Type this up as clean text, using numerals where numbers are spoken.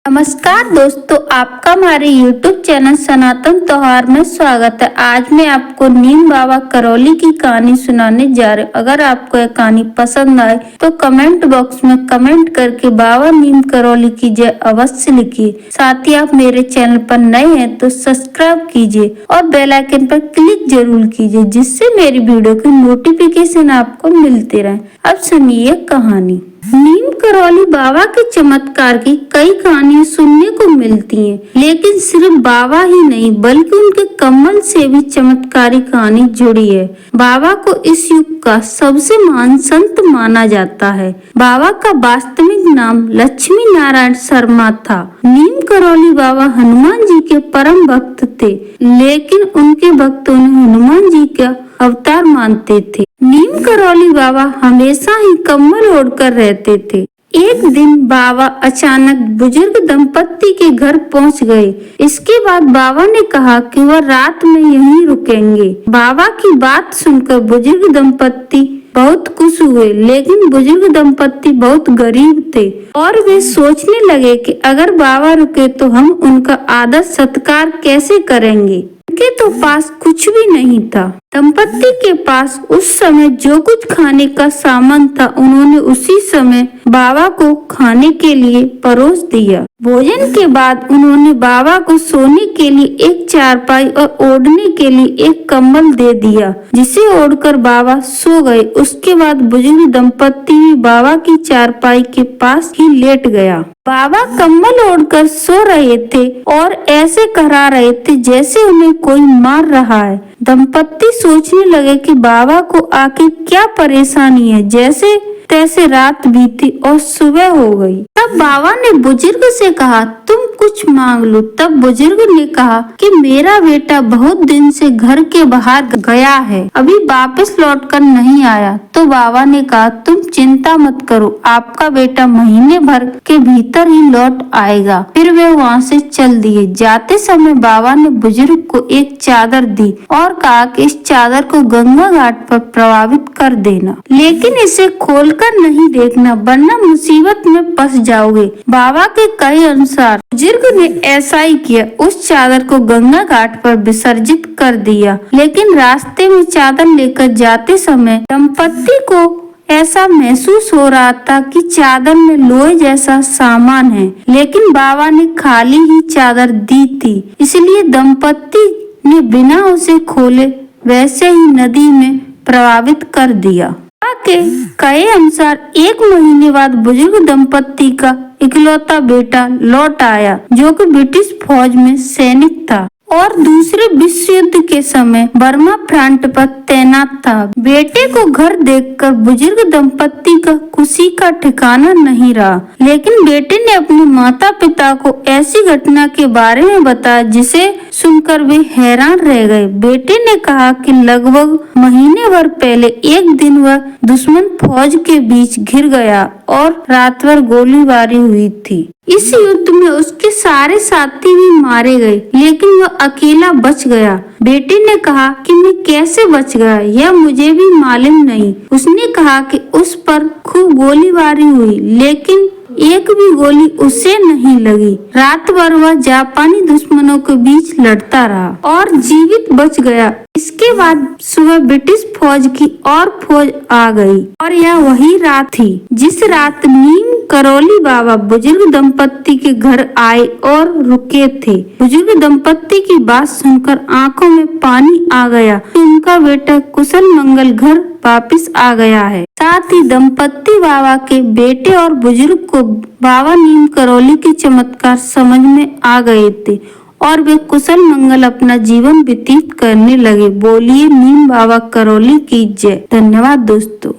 नमस्कार दोस्तों, आपका हमारे YouTube चैनल सनातन त्योहार में स्वागत है। आज मैं आपको नीम बाबा करौली की कहानी सुनाने जा रही हूँ। अगर आपको यह कहानी पसंद आए तो कमेंट बॉक्स में कमेंट करके बाबा नीम करौली की जय अवश्य लिखिए। साथ ही आप मेरे चैनल पर नए हैं तो सब्सक्राइब कीजिए और बेल आइकन पर क्लिक जरूर कीजिए, जिससे मेरी वीडियो की नोटिफिकेशन आपको मिलते रहे। अब सुनिए कहानी। नीम करौली बाबा के चमत्कार की कई कहानियां सुनने को मिलती हैं, लेकिन सिर्फ बाबा ही नहीं बल्कि उनके कमल से भी चमत्कारी कहानी जुड़ी है। बाबा को इस युग का सबसे महान संत माना जाता है। बाबा का वास्तविक नाम लक्ष्मी नारायण शर्मा था। नीम करौली बाबा हनुमान जी के परम भक्त थे, लेकिन उनके भक्त उन्हें हनुमान जी का अवतार मानते थे। नीम करौली बाबा हमेशा ही कम्बल ओढ़कर रहते थे। एक दिन बाबा अचानक बुजुर्ग दंपत्ति के घर पहुंच गए। इसके बाद बाबा ने कहा कि वह रात में यहीं रुकेंगे। बाबा की बात सुनकर बुजुर्ग दंपत्ति बहुत खुश हुए, लेकिन बुजुर्ग दंपत्ति बहुत गरीब थे और वे सोचने लगे कि अगर बाबा रुके तो हम उनका आदर सत्कार कैसे करेंगे। उनके तो पास कुछ भी नहीं था। दंपत्ति के पास उस समय जो कुछ खाने का सामान था, उन्होंने उसी समय बाबा को खाने के लिए परोस दिया। भोजन के बाद उन्होंने बाबा को सोने के लिए एक चारपाई और ओढ़ने के लिए एक कंबल दे दिया, जिसे ओढ़कर बाबा सो गए। उसके बाद बुजुर्ग दंपत्ति भी बाबा की चारपाई के पास ही लेट गया। बाबा कंबल ओढ़कर सो रहे थे और ऐसे करा रहे थे जैसे उन्हें कोई मार रहा है। दंपत्ति सोचने लगे कि बाबा को आखिर क्या परेशानी है। जैसे तैसे रात बीती और सुबह हो गई। तब बाबा ने बुजुर्ग से कहा, तुम कुछ मांग लो। तब बुजुर्ग ने कहा कि मेरा बेटा बहुत दिन से घर के बाहर गया है, अभी वापस लौटकर नहीं आया। तो बाबा ने कहा, तुम चिंता मत करो, आपका बेटा महीने भर के भीतर ही लौट आएगा। फिर वे वहाँ से चल दिए। जाते समय बाबा ने बुजुर्ग को एक चादर दी और कहा कि इस चादर को गंगा घाट पर प्रभावित कर देना, लेकिन इसे खोल नहीं देखना, वरना मुसीबत में फंस जाओगे। बाबा के कहे अनुसार बुजुर्ग ने ऐसा ही किया। उस चादर को गंगा घाट पर विसर्जित कर दिया, लेकिन रास्ते में चादर लेकर जाते समय दंपत्ति को ऐसा महसूस हो रहा था कि चादर में लोहे जैसा सामान है, लेकिन बाबा ने खाली ही चादर दी थी। इसलिए दंपत्ति ने बिना उसे खोले वैसे ही नदी में प्रभावित कर दिया। के कहे अनुसार एक महीने बाद बुजुर्ग दंपत्ति का इकलौता बेटा लौट आया, जो कि ब्रिटिश फौज में सैनिक था और दूसरे विश्व युद्ध के समय बर्मा फ्रंट पर तैनात था। बेटे को घर देखकर बुजुर्ग दंपत्ति का खुशी का ठिकाना नहीं रहा, लेकिन बेटे ने अपने माता पिता को ऐसी घटना के बारे में बताया जिसे सुनकर वे हैरान रह गए। बेटे ने कहा कि लगभग महीने भर पहले एक दिन वह दुश्मन फौज के बीच घिर गया और रात भर गोलीबारी हुई थी। इस युद्ध में उसके सारे साथी भी मारे गए, लेकिन वह अकेला बच गया। बेटे ने कहा कि मैं कैसे बच गया यह मुझे भी मालूम नहीं। उसने कहा कि उस पर खूब गोलीबारी हुई, लेकिन एक भी गोली उसे नहीं लगी। रात भर वह जापानी दुश्मनों के बीच लड़ता रहा और जीवित बच गया। इसके बाद सुबह ब्रिटिश फौज की और फौज आ गई और यह वही रात थी जिस रात नीम करौली बाबा बुजुर्ग दंपत्ति के घर आए और रुके थे। बुजुर्ग दंपत्ति की बात सुनकर आंखों में पानी आ गया। उनका बेटा कुशल मंगल घर वापस आ गया है। साथ ही दंपत्ति बाबा के बेटे और बुजुर्ग को बाबा नीम करौली के चमत्कार समझ में आ गए थे और वे कुशल मंगल अपना जीवन व्यतीत करने लगे। बोलिए नीम बाबा करौली की जय। धन्यवाद दोस्तों।